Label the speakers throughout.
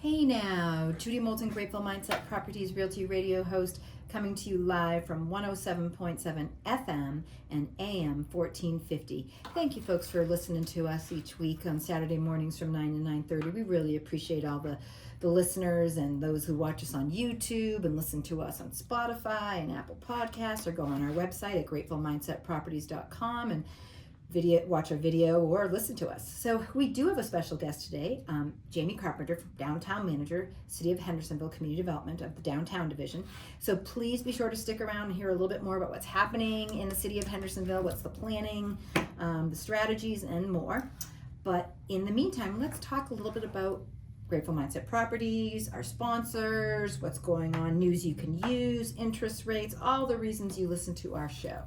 Speaker 1: Hey now, Judy Moulton, Grateful Mindset Properties Realty Radio host, coming to you live from 107.7 FM and AM 1450. Thank you folks for listening to us each week on Saturday mornings from 9 to 9:30. We really appreciate all the listeners and those who watch us on YouTube and listen to us on Spotify and Apple Podcasts, or go on our website at gratefulmindsetproperties.com and watch our video or listen to us. So we do have a special guest today, Jamie Carpenter, Downtown Manager, City of Hendersonville Community Development of the Downtown Division. So please be sure to stick around and hear a little bit more about what's happening in the City of Hendersonville, what's the planning, the strategies, and more. But in the meantime, let's talk a little bit about Grateful Mindset Properties, our sponsors, what's going on, news you can use, interest rates, all the reasons you listen to our show.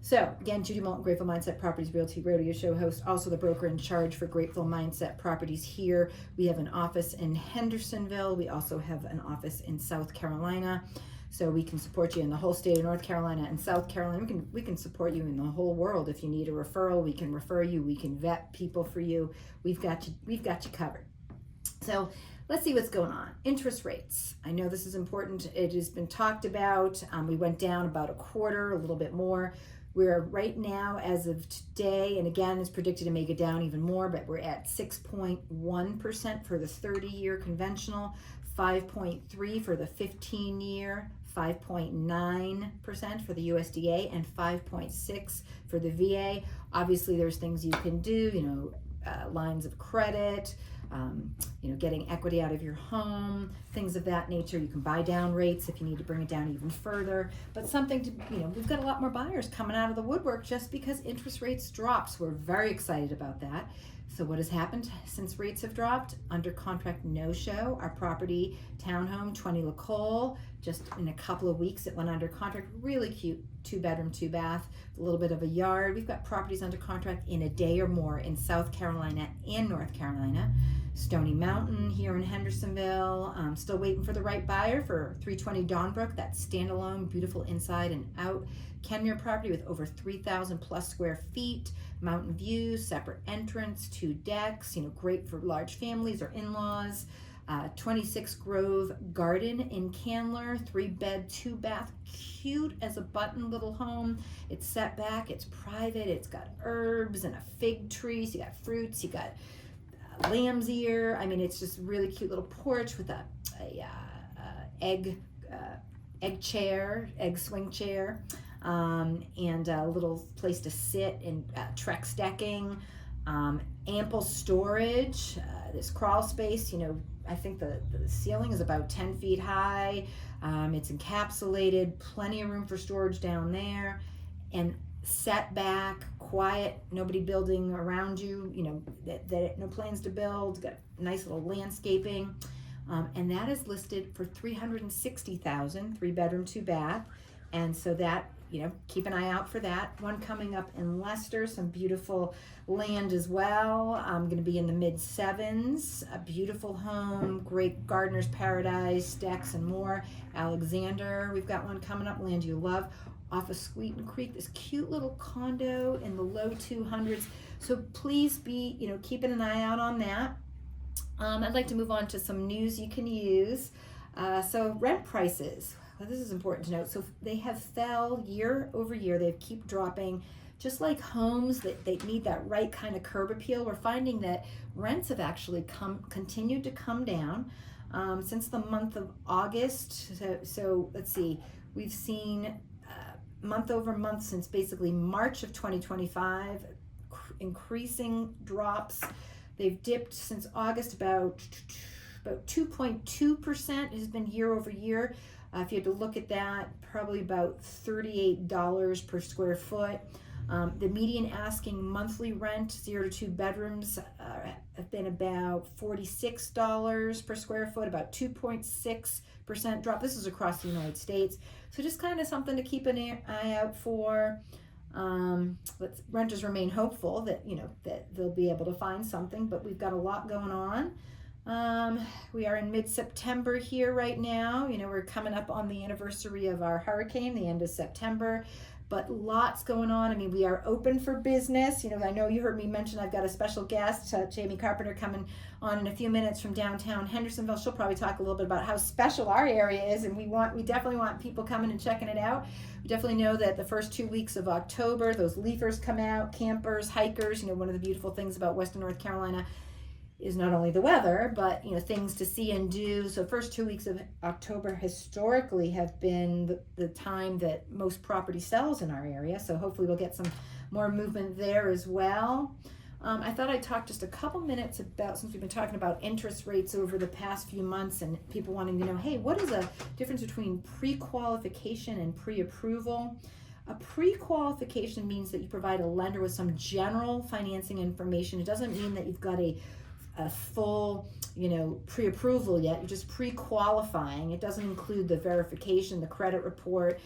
Speaker 1: So again, Judy Moulton, Grateful Mindset Properties Realty Radio Show host, also the broker in charge for Grateful Mindset Properties here. We have an office in Hendersonville. We also have an office in South Carolina. So we can support you in the whole state of North Carolina and South Carolina. We can support you in the whole world. If you need a referral, we can refer you. We can vet people for you. We've got you covered. So let's see what's going on. Interest rates. I know this is important. It has been talked about. We went down about a quarter, a little bit more. We're right now, as of today, and again, it's predicted to make it down even more, but we're at 6.1% for the 30-year conventional, 5.3% for the 15-year, 5.9% for the USDA, and 5.6% for the VA. Obviously, there's things you can do, lines of credit, getting equity out of your home, things of that nature. You can buy down rates if you need to bring it down even further. But something to, we've got a lot more buyers coming out of the woodwork just because interest rates dropped. So we're very excited about that. So what has happened since rates have dropped? Under contract no-show, our property, townhome, 20 LaCole, just in a couple of weeks it went under contract. Really cute, 2-bedroom, 2-bath, a little bit of a yard. We've got properties under contract in a day or more in South Carolina and North Carolina. Stony Mountain here in Hendersonville. Still waiting for the right buyer for 320 Dawnbrook. That's standalone, beautiful inside and out. Kenmure property with over 3,000 plus square feet. Mountain views, separate entrance, 2 decks. Great for large families or in-laws. 26 Grove Garden in Candler, 3-bed, 2-bath, cute as a button little home. It's set back, it's private, it's got herbs and a fig tree. So you got fruits, you got lamb's ear. It's just really cute little porch with a egg swing chair, and a little place to sit, and Trex decking, ample storage. This crawl space, I think the ceiling is about 10 feet high. It's encapsulated, plenty of room for storage down there, and set back, quiet, nobody building around you, that no plans to build, got nice little landscaping, and that is listed for $360,000, 3-bedroom, 2-bath, and so that, keep an eye out for that. One coming up in Leicester, some beautiful land as well. I'm going to be in the mid-7s, a beautiful home, great gardener's paradise, decks and more. Alexander, we've got one coming up, land you love, off of Squeaton Creek, this cute little condo in the low 200s. So please be, keeping an eye out on that. I'd like to move on to some news you can use. So rent prices. Well, this is important to note. So they have fell year over year. They keep dropping. Just like homes, that they need that right kind of curb appeal. We're finding that rents have actually continued to come down since the month of August. So let's see, we've seen month over month since basically March of 2025, increasing drops. They've dipped since August about 2.2% has been year over year. If you had to look at that, probably about $38 per square foot. The median asking monthly rent, 0 to 2 bedrooms, have been about $46 per square foot, about 2.6% drop. This is across the United States. So just kind of something to keep an eye out for. Renters remain hopeful that, that they'll be able to find something, but we've got a lot going on. We are in mid-September here right now. We're coming up on the anniversary of our hurricane, the end of September. but lots going on. I mean, we are open for business. I know you heard me mention I've got a special guest, Jamie Carpenter, coming on in a few minutes from downtown Hendersonville. She'll probably talk a little bit about how special our area is, and we definitely want people coming and checking it out. We definitely know that the first 2 weeks of October, those leafers come out, campers, hikers. One of the beautiful things about Western North Carolina is not only the weather, but things to see and do. So first 2 weeks of October historically have been the time that most property sells in our area. So hopefully we'll get some more movement there as well. I thought I'd talk just a couple minutes about, since we've been talking about interest rates over the past few months and people wanting to know, hey, what is the difference between pre-qualification and pre-approval? A pre-qualification means that you provide a lender with some general financing information. It doesn't mean that you've got a full, pre-approval yet. You're just pre-qualifying. It doesn't include the verification, the credit report,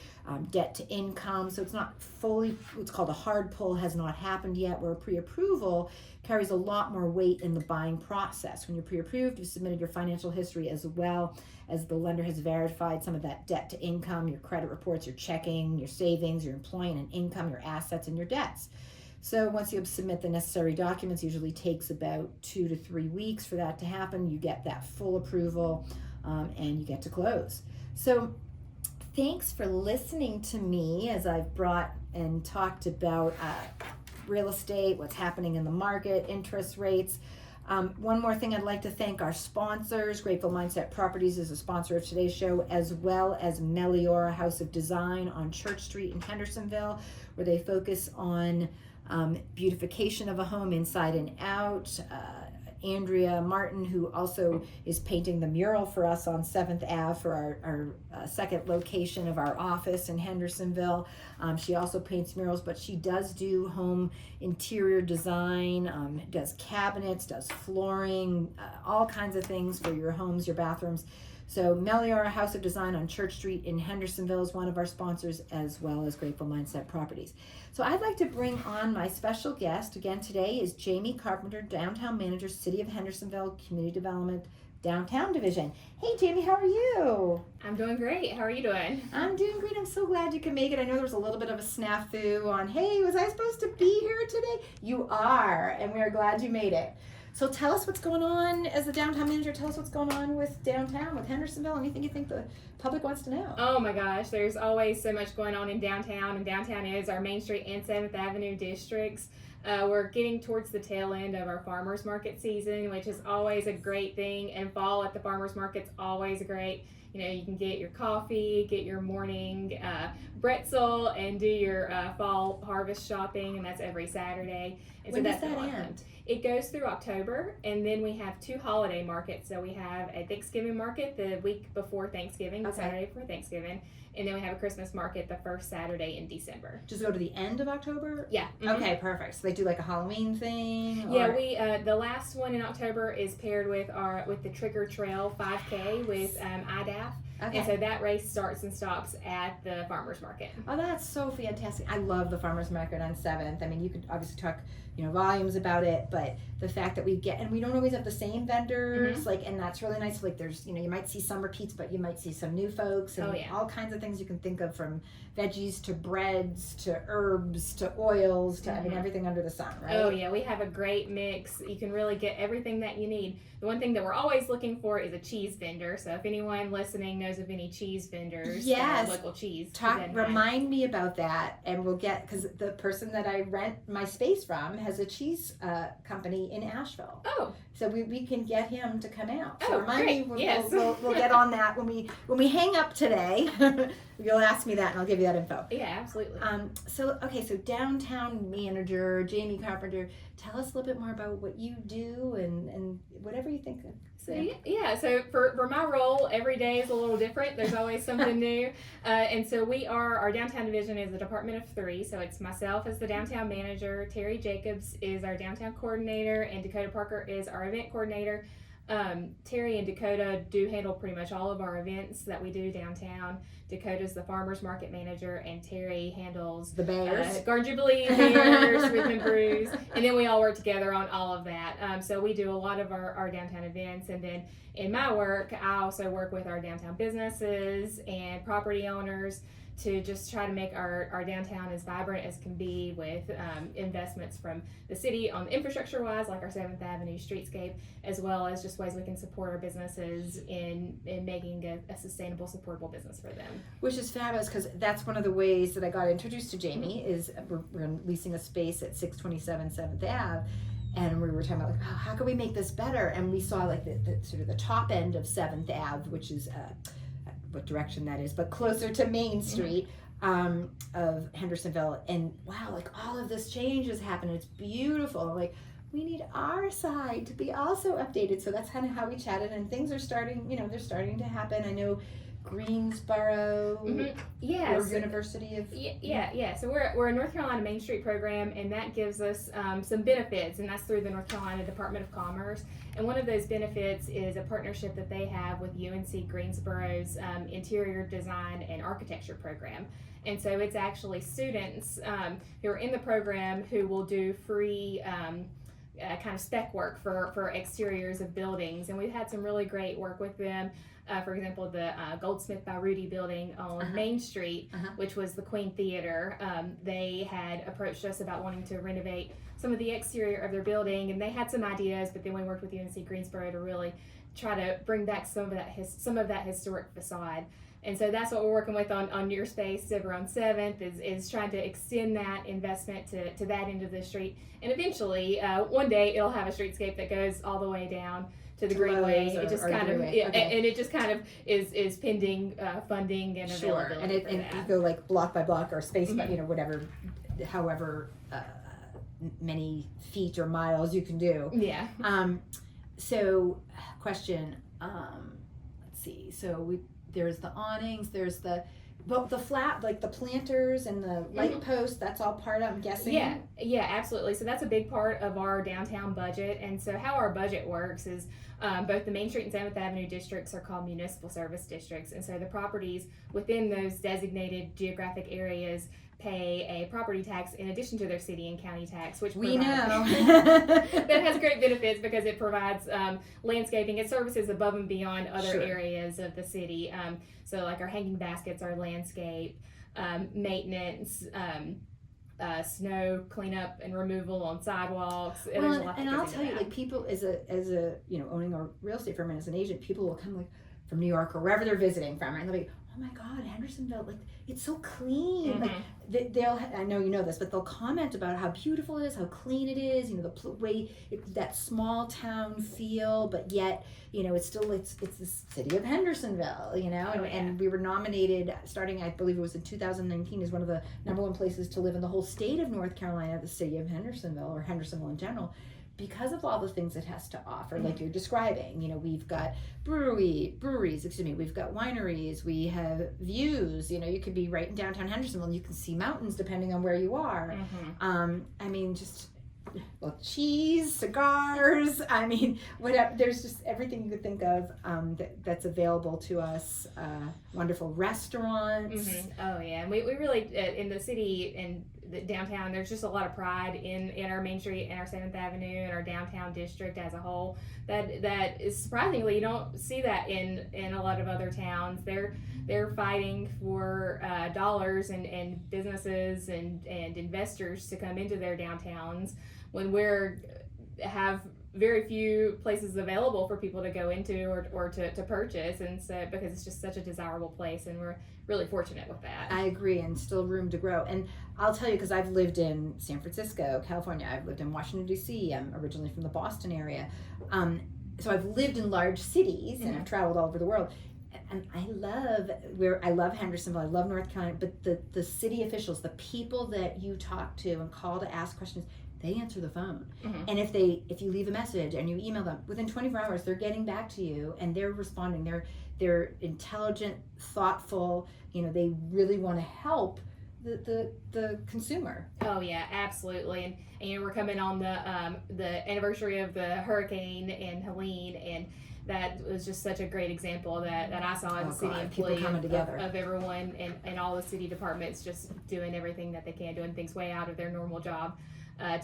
Speaker 1: debt to income. So it's not fully, what's called a hard pull has not happened yet, where a pre-approval carries a lot more weight in the buying process. When you're pre-approved, you've submitted your financial history as well as the lender has verified some of that debt to income, your credit reports, your checking, your savings, your employment and income, your assets, and your debts. So once you submit the necessary documents, usually takes about 2 to 3 weeks for that to happen. You get that full approval and you get to close. So thanks for listening to me as I've brought and talked about real estate, what's happening in the market, interest rates. One more thing, I'd like to thank our sponsors. Grateful Mindset Properties is a sponsor of today's show, as well as Meliora House of Design on Church Street in Hendersonville, where they focus on beautification of a home inside and out. Andrea Martin, who also is painting the mural for us on 7th Ave for our second location of our office in Hendersonville. She also paints murals, but she does do home interior design, does cabinets, does flooring, all kinds of things for your homes, your bathrooms. So Meliora House of Design on Church Street in Hendersonville is one of our sponsors, as well as Grateful Mindset Properties. So I'd like to bring on my special guest. Again, today is Jamie Carpenter, Downtown Manager, City of Hendersonville Community Development Downtown Division. Hey Jamie, how are you?
Speaker 2: I'm doing great. How are you doing?
Speaker 1: I'm doing great. I'm so glad you could make it. I know there was a little bit of a snafu on, hey, was I supposed to be here today? You are, and we are glad you made it. So tell us what's going on as the downtown manager. Tell us what's going on with downtown, with Hendersonville. Anything you think the public wants to know?
Speaker 2: Oh my gosh, there's always so much going on in downtown, and downtown is our Main Street and 7th Avenue districts. We're getting towards the tail end of our farmers market season, which is always a great thing, and fall at the farmers market's always great. You can get your coffee, get your morning pretzel, and do your fall harvest shopping, and that's every Saturday. And
Speaker 1: when
Speaker 2: so
Speaker 1: does
Speaker 2: that's
Speaker 1: that end?
Speaker 2: It goes through October, and then we have 2 holiday markets. So we have a Thanksgiving market the week before Thanksgiving, the Saturday before Thanksgiving, and then we have a Christmas market the first Saturday in December.
Speaker 1: Just go to the end of October?
Speaker 2: Yeah. Mm-hmm.
Speaker 1: Okay, perfect. So they do like a Halloween thing?
Speaker 2: Yeah, we the last one in October is paired with the Trigger Trail 5K with IDAF.
Speaker 1: Okay.
Speaker 2: And so that race starts and stops at the farmers market.
Speaker 1: Oh, that's so fantastic. I love the farmers market on 7th. I mean, you could obviously talk, volumes about it, but the fact that we don't always have the same vendors,
Speaker 2: Mm-hmm.
Speaker 1: and that's really nice. Like there's, you might see some repeats, but you might see some new folks and all kinds of things you can think of, from veggies to breads to herbs to oils to, everything under the sun, right?
Speaker 2: Oh yeah, we have a great mix. You can really get everything that you need. The one thing that we're always looking for is a cheese vendor. So if anyone listening knows of any cheese vendors, local cheese,
Speaker 1: remind me about that, and we'll get, because the person that I rent my space from has a cheese company in Asheville.
Speaker 2: Oh,
Speaker 1: so we can get him to come out. So
Speaker 2: oh,
Speaker 1: remind
Speaker 2: great.
Speaker 1: me.
Speaker 2: Yes.
Speaker 1: We'll get on that when we hang up today. You'll ask me that, and I'll give you that info.
Speaker 2: Yeah, absolutely.
Speaker 1: So downtown manager Jamie Carpenter, tell us a little bit more about what you do and whatever you think of.
Speaker 2: So for my role, every day is a little different. There's always something new. And so our downtown division is a department of 3. So it's myself as the downtown manager, Terry Jacobs is our downtown coordinator, and Dakota Parker is our event coordinator. Terry and Dakota do handle pretty much all of our events that we do downtown. Dakota's the farmers market manager, and Terry handles
Speaker 1: the Bears,
Speaker 2: Garden Jubilee, Bears, Rhythm and Brews, and then we all work together on all of that. So we do a lot of our downtown events, and then in my work, I also work with our downtown businesses and property owners to just try to make our downtown as vibrant as can be with investments from the city on infrastructure wise, like our 7th Avenue streetscape, as well as just ways we can support our businesses in making a sustainable, supportable business for them.
Speaker 1: Which is fabulous, because that's one of the ways that I got introduced to Jamie. Is we're leasing a space at 627 7th Ave, and we were talking about, like, oh, how can we make this better? And we saw like the sort of the top end of 7th Ave, which is what direction that is, but closer to Main Street of Hendersonville. And wow, like all of this change has happened. It's beautiful. Like, we need our side to be also updated. So that's kind of how we chatted, and things are starting, they're starting to happen. I know Greensboro or University of
Speaker 2: So we're a North Carolina Main Street program, and that gives us some benefits, and that's through the North Carolina Department of Commerce. And one of those benefits is a partnership that they have with UNC Greensboro's interior design and architecture program. And so it's actually students who are in the program who will do free kind of spec work for exteriors of buildings, and we've had some really great work with them. For example, the Goldsmith by Rudy building on Main Street, which was the Queen Theater. They had approached us about wanting to renovate some of the exterior of their building, and they had some ideas, but then we worked with UNC Greensboro to really try to bring back some of that historic facade. And so that's what we're working with on your space over on 7th is trying to extend that investment to that end of the street. And eventually, one day it'll have a streetscape that goes all the way down to the Greenway. It just kind of, and it just kind of is pending funding and availability.
Speaker 1: And you go like block by block or space by, whatever, however many feet or miles you can do.
Speaker 2: Yeah.
Speaker 1: So question, let's see. So there's the awnings, there's the flat, like the planters and the light posts, that's all part of, I'm guessing?
Speaker 2: Yeah, absolutely. So that's a big part of our downtown budget. And so how our budget works is both the Main Street and 7th Avenue districts are called municipal service districts. And so the properties within those designated geographic areas pay a property tax in addition to their city and county tax, which
Speaker 1: we know
Speaker 2: that has great benefits because it provides landscaping and services above and beyond other areas of the city. So like our hanging baskets, our landscape, maintenance, snow cleanup and removal on sidewalks.
Speaker 1: Well, and I'll tell you, like, people as a owning a real estate firm and as an agent, people will come like from New York or wherever they're visiting from, right? And they'll be, oh my God, Hendersonville, like, it's so clean. Like, they'll, I know you know this, but they'll comment about how beautiful it is, how clean it is, the way that small town feel, but yet, it's still, it's the city of Hendersonville, and we were nominated starting, I believe it was in 2019, as one of the #1 places to live in the whole state of North Carolina, the city of Hendersonville, or Hendersonville in general, because of all the things it has to offer, like you're describing. We've got breweries, we've got wineries, we have views, you could be right in downtown Hendersonville and you can see mountains depending on where you are. Cheese, cigars, whatever, there's just everything you could think of that's available to us. Wonderful restaurants.
Speaker 2: Oh yeah, and we really, in the city and the downtown, there's just a lot of pride in our Main Street and our 7th Avenue and our downtown district as a whole. That is surprisingly, you don't see that in a lot of other towns. They're fighting for dollars and businesses and investors to come into their downtowns when have very few places available for people to go into or to purchase, and so because it's just such a desirable place, and we're really fortunate with that.
Speaker 1: I agree, and still room to grow. And I'll tell you, because I've lived in San Francisco, California, I've lived in Washington, D.C., I'm originally from the Boston area, so I've lived in large cities and I've traveled all over the world. And I love Hendersonville, I love North Carolina, but the city officials, the people that you talk to and call to ask questions, they answer the phone. And if you leave a message and you email them, within 24 hours they're getting back to you and they're responding. They're intelligent, thoughtful, they really want to help the consumer.
Speaker 2: Oh yeah, absolutely. And we're coming on the anniversary of the hurricane and Helene, and that was just such a great example that I saw as a city employee of everyone and all the city departments just doing everything that they can, doing things way out of their normal job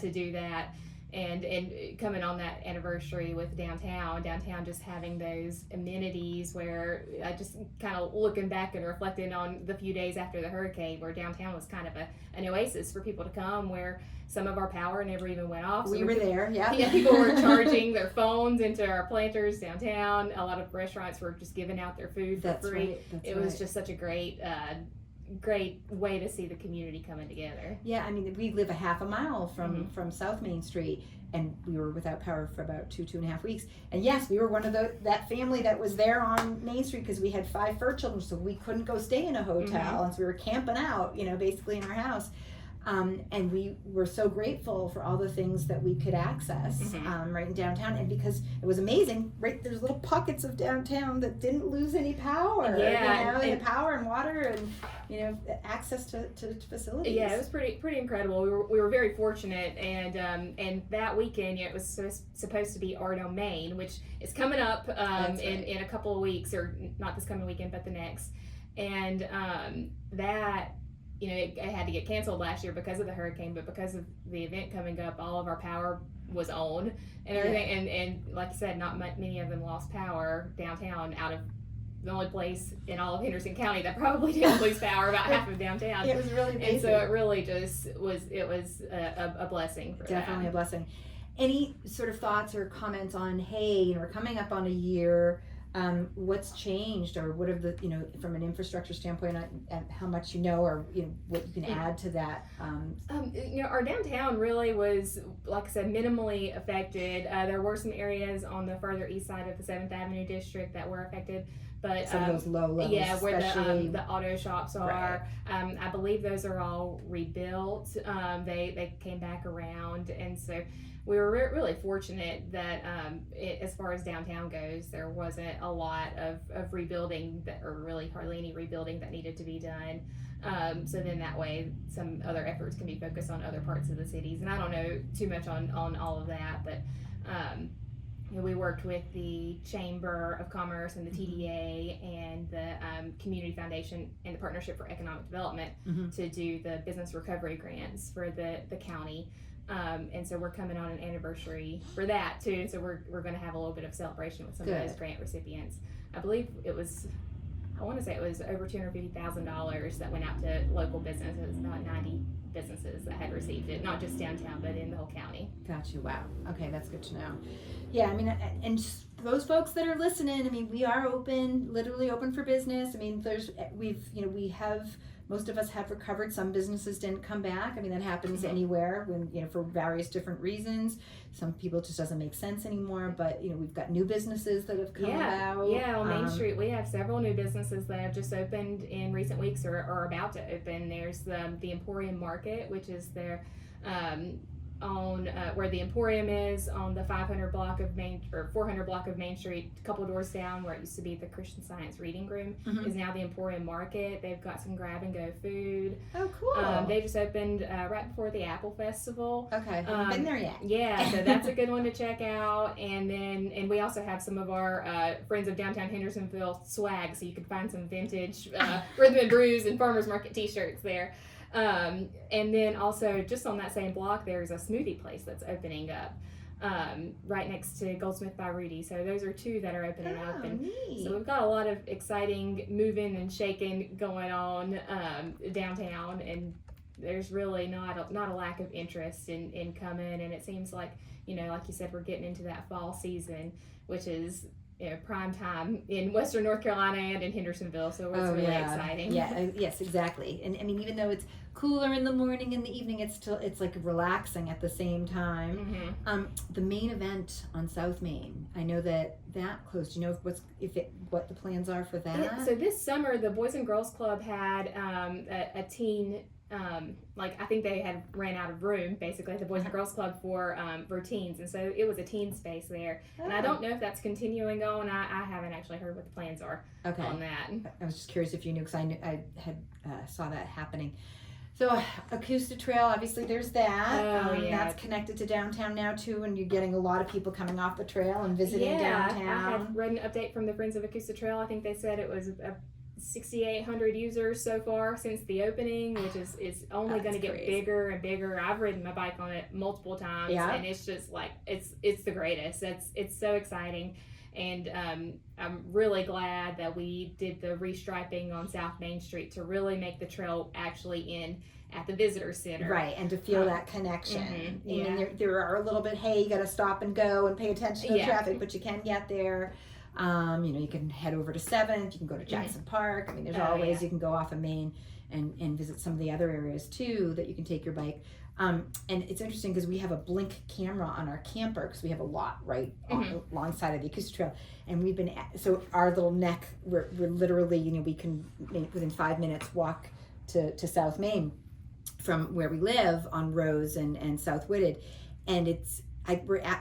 Speaker 2: to do that. and coming on that anniversary with downtown just having those amenities where I just kind of looking back and reflecting on the few days after the hurricane where downtown was kind of an oasis for people to come, where some of our power never even went off.
Speaker 1: So we were there, yeah.
Speaker 2: Yeah, people were charging their phones into our planters downtown. A lot of restaurants were just giving out their food for free. It was just such a great way to see the community coming together.
Speaker 1: Yeah, I mean, we live a half a mile from South Main Street, and we were without power for about two and a half weeks. And yes, we were one of that family that was there on Main Street because we had 5 fur children, so we couldn't go stay in a hotel, and so we were camping out, basically in our house. And we were so grateful for all the things that we could access right in downtown, and because it was amazing, right? There's little pockets of downtown that didn't lose any power.
Speaker 2: Yeah,
Speaker 1: and power and water and access to facilities.
Speaker 2: Yeah, it was pretty incredible. We were very fortunate, and that weekend, it was supposed to be Art on Main, which is coming up in a couple of weeks, or not this coming weekend, but the next, and that. It had to get canceled last year because of the hurricane, but because of the event coming up, all of our power was on and everything. Yeah. And like you said, not many of them lost power downtown, out of the only place in all of Henderson County that probably didn't lose power, about half of downtown.
Speaker 1: It was really amazing.
Speaker 2: And so it really just was a blessing for
Speaker 1: Definitely a blessing. Any sort of thoughts or comments on, hey, we're coming up on a year, what's changed, or what have the from an infrastructure standpoint, how much or what you can add to that?
Speaker 2: Our downtown really was, like I said, minimally affected. There were some areas on the further east side of the 7th Avenue district that were affected, but
Speaker 1: some of those low levels,
Speaker 2: where the auto shops are. Right. I believe those are all rebuilt. They came back around, and so we were really fortunate that as far as downtown goes, there wasn't a lot of rebuilding or really hardly any rebuilding that needed to be done. So then that way some other efforts can be focused on other parts of the cities. And I don't know too much on all of that, but we worked with the Chamber of Commerce and the TDA and the Community Foundation and the Partnership for Economic Development to do the business recovery grants for the county. And so we're coming on an anniversary for that too. So we're going to have a little bit of celebration with some of those grant recipients. I believe I want to say it was over $250,000 that went out to local businesses, about 90 businesses that had received it, not just downtown, but in the whole county.
Speaker 1: Gotcha. Wow. Okay, that's good to know. Yeah, I mean, and just those folks that are listening, I mean, we are literally open for business. I mean, we have. Most of us have recovered. Some businesses didn't come back. I mean, that happens anywhere when, for various different reasons. Some people it just doesn't make sense anymore. But, we've got new businesses that have come about.
Speaker 2: Yeah, on Main Street, we have several new businesses that have just opened in recent weeks or are about to open. There's the Emporium Market, which is their on where the Emporium is on the 400 block of Main Street, a couple doors down where it used to be the Christian Science Reading Room, is now the Emporium Market. They've got some grab and go food.
Speaker 1: Oh, cool.
Speaker 2: They just opened right before the Apple Festival.
Speaker 1: Okay, haven't been there yet.
Speaker 2: Yeah, so that's a good one to check out. And we also have some of our friends of downtown Hendersonville swag, so you can find some vintage Rhythm and Brews and Farmers Market t-shirts there. And then also just on that same block, there's a smoothie place that's opening up right next to Goldsmith by Rudy. So those are two that are opening up. And
Speaker 1: neat.
Speaker 2: So we've got a lot of exciting moving and shaking going on downtown, and there's really not a lack of interest in coming. And it seems like, like you said, we're getting into that fall season, which is prime time in Western North Carolina and in Hendersonville, so it's really exciting.
Speaker 1: Yeah, yes, exactly. And I mean, even though it's cooler in the morning and the evening, it's like relaxing at the same time. The main event on South Main, I know that closed. Do you know what the plans are for that?
Speaker 2: So this summer, the Boys and Girls Club had a teen. I think they had ran out of room basically at the Boys and Girls Club for teens, and so it was a teen space there. And I don't know if that's continuing on. I haven't actually heard what the plans are on that.
Speaker 1: I was just curious if you knew, because I had saw that happening. So Acoustic Trail, obviously there's that. That's connected to downtown now too, and you're getting a lot of people coming off the trail and visiting downtown.
Speaker 2: I had read an update from the Friends of Acoustic Trail. I think they said it was 6,800 users so far since the opening, which is only going to get bigger and bigger. I've ridden my bike on it multiple times, and it's just like it's the greatest. It's so exciting, and I'm really glad that we did the restriping on South Main Street to really make the trail actually in at the visitor center,
Speaker 1: right, and to feel that connection. And there are a little bit, hey, you got to stop and go and pay attention to the traffic, but you can get there. You can head over to 7th, you can go to Jackson Park. I mean, there's always, you can go off of Main and visit some of the other areas too that you can take your bike. And it's interesting because we have a blink camera on our camper because we have a lot right alongside of the acoustic trail. And we've been, so our little neck, we're literally, we can within 5 minutes walk to South Main from where we live on Rose and South Whitted. And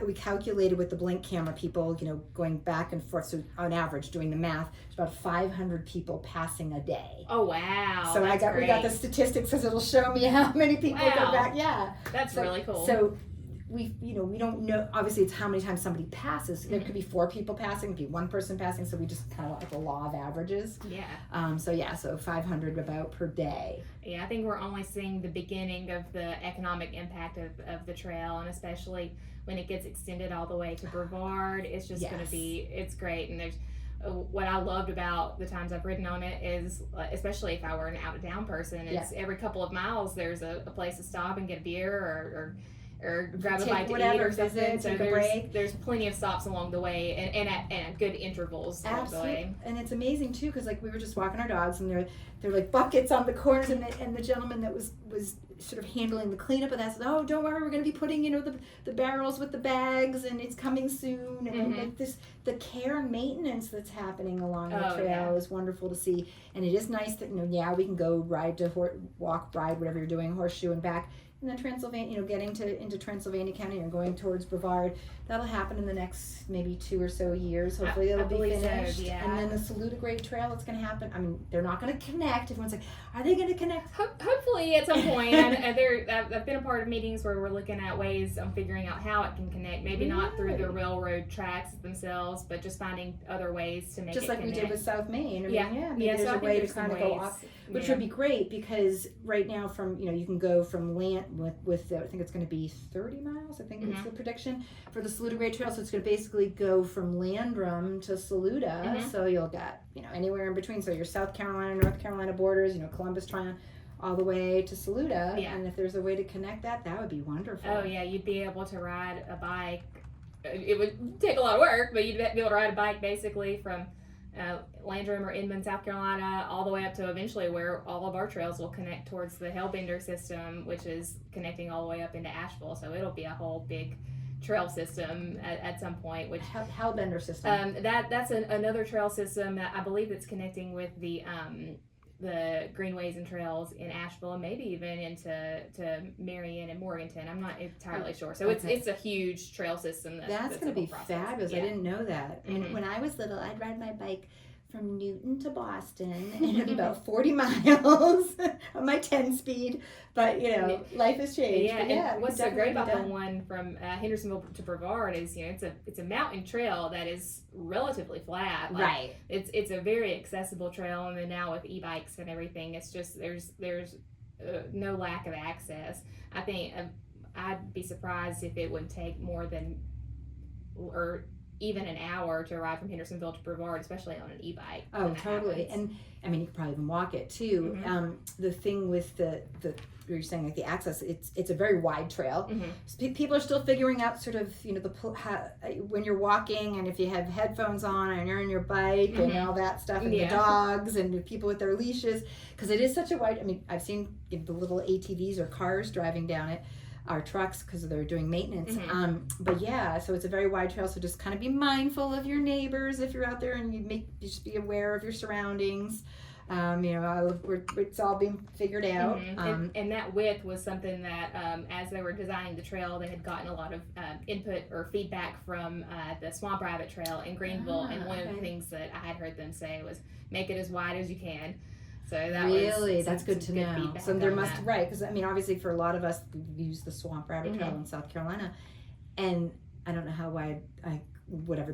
Speaker 1: we calculated with the blink camera people, going back and forth. So on average, doing the math, it's about 500 people passing a day.
Speaker 2: Oh wow!
Speaker 1: So we got the statistics because it'll show me how many people go back. Yeah,
Speaker 2: that's really cool.
Speaker 1: So we don't know. Obviously, it's how many times somebody passes. There could be 4 people passing, it could be 1 person passing. So we just kind of like the law of averages.
Speaker 2: Yeah.
Speaker 1: So 500 about per day.
Speaker 2: Yeah, I think we're only seeing the beginning of the economic impact of the trail, and especially when it gets extended all the way to Brevard, it's just going to be, it's great. And there's, what I loved about the times I've ridden on it is, especially if I were an out of town person, it's every couple of miles there's a place to stop and get a beer or grab a bite to eat or something. So there's plenty of stops along the way and at good intervals along the way.
Speaker 1: And it's amazing too because like we were just walking our dogs and they're like buckets on the corners and the gentleman that was sort of handling the cleanup of that said, oh, don't worry, we're going to be putting the barrels with the bags and it's coming soon. And like the care and maintenance that's happening along the trail is wonderful to see. And it is nice that we can go ride to walk, ride, whatever you're doing, horseshoe and back. And then Transylvania, getting into Transylvania County and going towards Brevard, that'll happen in the next maybe 2 or so years. Hopefully it'll be finished. So, and then the Saluda Grade Trail, it's going to happen. I mean, they're not going to connect. Everyone's like, are they going to connect?
Speaker 2: Hopefully at some point. I've been a part of meetings where we're looking at ways of figuring out how it can connect. Maybe not through the railroad tracks themselves, but just finding other ways to make it connect. Just like we did with South Main. Maybe there's a way to kind of go off, which would be great because right now from, you can go from land with I think it's going to be 30 miles. I think it's the prediction for the Saluda Grade Trail. So it's going to basically go from Landrum to Saluda. So you'll get, anywhere in between. So your South Carolina, North Carolina borders, Columbus, Tryon, all the way to Saluda. And if there's a way to connect that would be wonderful. Oh yeah, you'd be able to ride a bike. It would take a lot of work, but you'd be able to ride a bike basically from Landrum or Inman, South Carolina, all the way up to eventually where all of our trails will connect towards the Hellbender system, which is connecting all the way up into Asheville. So it'll be a whole big trail system at some point. Which
Speaker 1: Hellbender system.
Speaker 2: That's another trail system that I believe that's connecting with the greenways and trails in Asheville and maybe even into Marion and Morganton. I'm not entirely sure. So it's a huge trail system.
Speaker 1: That's going to be fabulous. I didn't know that. And when I was little, I'd ride my bike from Newton to Boston and it'd be about 40 miles on my 10 speed. But, life has changed.
Speaker 2: And what's so great about the one from Hendersonville to Brevard is, it's a mountain trail that is relatively flat.
Speaker 1: Right.
Speaker 2: It's a very accessible trail, and then now with e-bikes and everything, it's just there's no lack of access. I think I'd be surprised if it would take more than or even an hour to ride from Hendersonville to Brevard, especially on an e-bike.
Speaker 1: Oh, totally. And I mean, you could probably even walk it too. The thing with the you're saying like the access, it's a very wide trail. So people are still figuring out sort of when you're walking and if you have headphones on and you're on your bike and all that stuff and the dogs and the people with their leashes, because it is such a wide. I mean, I've seen the little ATVs or cars driving down it. Our trucks because they're doing maintenance. But so it's a very wide trail. So just kind of be mindful of your neighbors if you're out there, and you just be aware of your surroundings. It's all being figured out.
Speaker 2: And that width was something that as they were designing the trail, they had gotten a lot of input or feedback from the Swamp Rabbit Trail in Greenville. And one of the things that I had heard them say was make it as wide as you can. So that's good to know. So there must
Speaker 1: because I mean obviously for a lot of us we use the Swamp Rabbit Trail in South Carolina, and I don't know how wide I whatever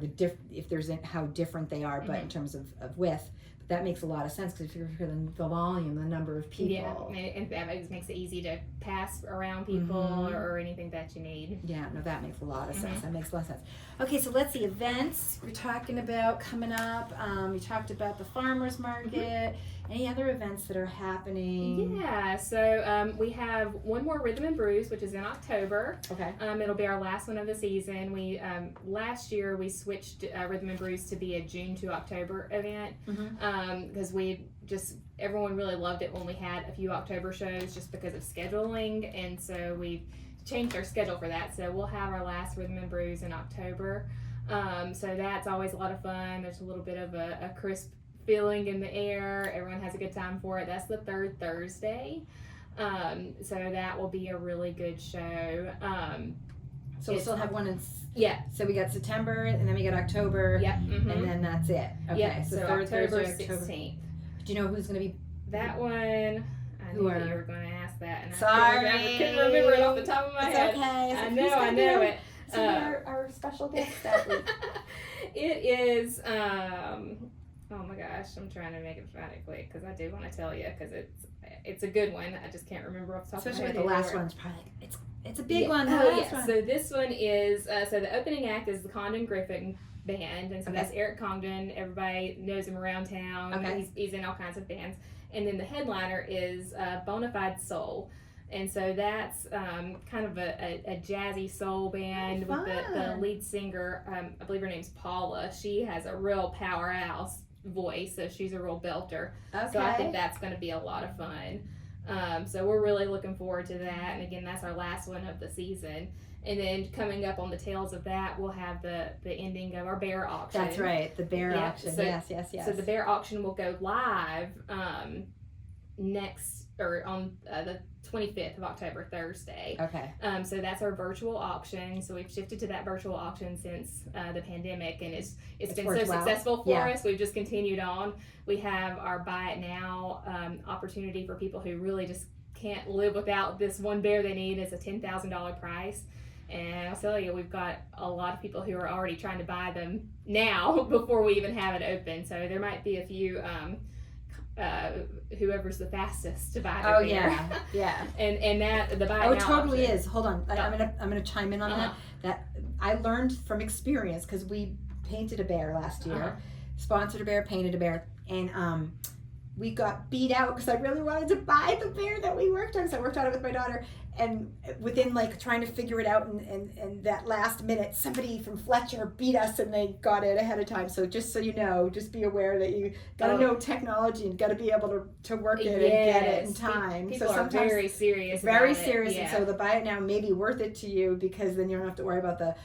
Speaker 1: if there's how different they are, but in terms of width. That makes a lot of sense because if you're feeling the volume, the number of people.
Speaker 2: Yeah, and that makes it easy to pass around people or anything that you need.
Speaker 1: Yeah, no, that makes a lot of sense. That makes a lot of sense. Okay, so let's see, events we're talking about coming up. We talked about the farmers market. Any other events that are happening?
Speaker 2: Yeah, so we have one more Rhythm and Brews, which is in October.
Speaker 1: Okay.
Speaker 2: It'll be our last one of the season. We last year we switched Rhythm and Brews to be a June to October event because everyone really loved it when we had a few October shows just because of scheduling, and so we changed our schedule for that. So we'll have our last Rhythm and Brews in October. So that's always a lot of fun. There's a little bit of a crisp feeling in the air. Everyone has a good time for it. That's the third Thursday. So that will be a really good show.
Speaker 1: So we'll still have one in...
Speaker 2: Yeah.
Speaker 1: So we got September, and then we got October.
Speaker 2: Yep.
Speaker 1: And then that's it. Okay.
Speaker 2: Yep.
Speaker 1: So
Speaker 2: So
Speaker 1: third
Speaker 2: October
Speaker 1: Thursday,
Speaker 2: 16th.
Speaker 1: Do you know who's going to be?
Speaker 2: That one, I knew that you were going to ask that. And
Speaker 1: Sorry.
Speaker 2: I couldn't remember it off the top of my head.
Speaker 1: Okay.
Speaker 2: I know it.
Speaker 1: So our special guest that week.
Speaker 2: It is, oh my gosh, I'm trying to make it quick because I do want to tell you because it's a good one. I just can't remember off the top of my head.
Speaker 1: Especially the last one's probably it's a big one.
Speaker 2: One. So this one is so the opening act is the Condon Griffin Band, and so that's Eric Condon. Everybody knows him around town.
Speaker 1: Okay.
Speaker 2: He's in all kinds of bands, and then the headliner is Bonafide Soul. And so that's kind of a jazzy soul band with the lead singer, I believe her name's Paula. She has a real powerhouse voice, so she's a real belter.
Speaker 1: Okay.
Speaker 2: So I think that's going to be a lot of fun. So we're really looking forward to that. And again, that's our last one of the season. And then coming up on the tails of that, we'll have the ending of our bear auction.
Speaker 1: That's right, the bear auction.
Speaker 2: So,
Speaker 1: yes.
Speaker 2: So the bear auction will go live on the 25th of October, Thursday.
Speaker 1: Okay.
Speaker 2: So that's our virtual auction. So we've shifted to that virtual auction since the pandemic, and it's been so successful for us. We've just continued on. We have our buy it now opportunity for people who really just can't live without this one bear they need. It's a $10,000 price. And I'll tell you, we've got a lot of people who are already trying to buy them now before we even have it open. So there might be a few whoever's the fastest to buy the beer. Yeah. And that the buy now.
Speaker 1: Oh, it totally
Speaker 2: option
Speaker 1: is. Hold on, I'm gonna chime in on that. That I learned from experience because we painted a bear last year, sponsored a bear, painted a bear, and we got beat out because I really wanted to buy the bear that we worked on. So I worked on it with my daughter, and within like trying to figure it out and that last minute, somebody from Fletcher beat us and they got it ahead of time. So just so you know, just be aware that you got to know technology and got to be able to work it and get it in time.
Speaker 2: People
Speaker 1: so
Speaker 2: are very serious.
Speaker 1: Very serious, and so the buy it now may be worth it to you because then you don't have to worry about the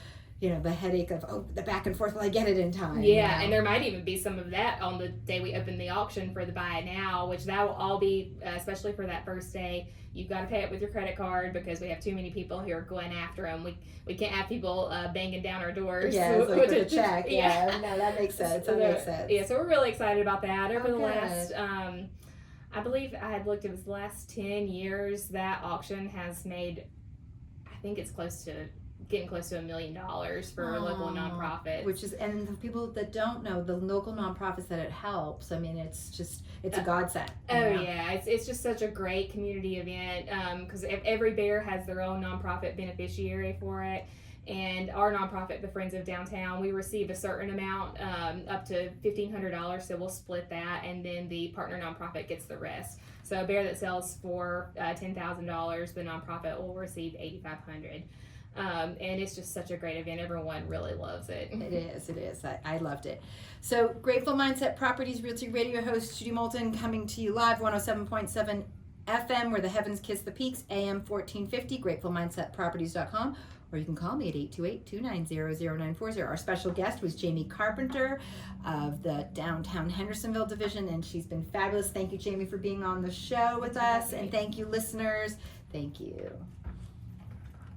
Speaker 1: headache of the back and forth. Will I get it in time?
Speaker 2: Yeah, and there might even be some of that on the day we open the auction for the buy it now, which that will all be, especially for that first day. You've got to pay it with your credit card because we have too many people who are going after them. We can't have people banging down our doors.
Speaker 1: Yeah, it's like with a check. Yeah, no, that makes sense. Makes sense.
Speaker 2: Yeah, so we're really excited about that. Over the last, I believe I had looked, it was the last 10 years, that auction has made, I think it's getting close to $1 million for local nonprofits.
Speaker 1: Which is, and the people that don't know, the local nonprofits that it helps, I mean, it's a godsend.
Speaker 2: Yeah, it's just such a great community event because every bear has their own nonprofit beneficiary for it. And our nonprofit, the Friends of Downtown, we receive a certain amount, up to $1,500, so we'll split that, and then the partner nonprofit gets the rest. So a bear that sells for $10,000, the nonprofit will receive $8,500. And it's just such a great event. Everyone really loves it.
Speaker 1: It is. I loved it. So, Grateful Mindset Properties Realty Radio host Judy Moulton coming to you live, 107.7 FM, where the heavens kiss the peaks, AM 1450, gratefulmindsetproperties.com, or you can call me at 828-290-0940. Our special guest was Jamie Carpenter of the Downtown Hendersonville division, and she's been fabulous. Thank you, Jamie, for being on the show with us, and thank you, listeners. Thank you.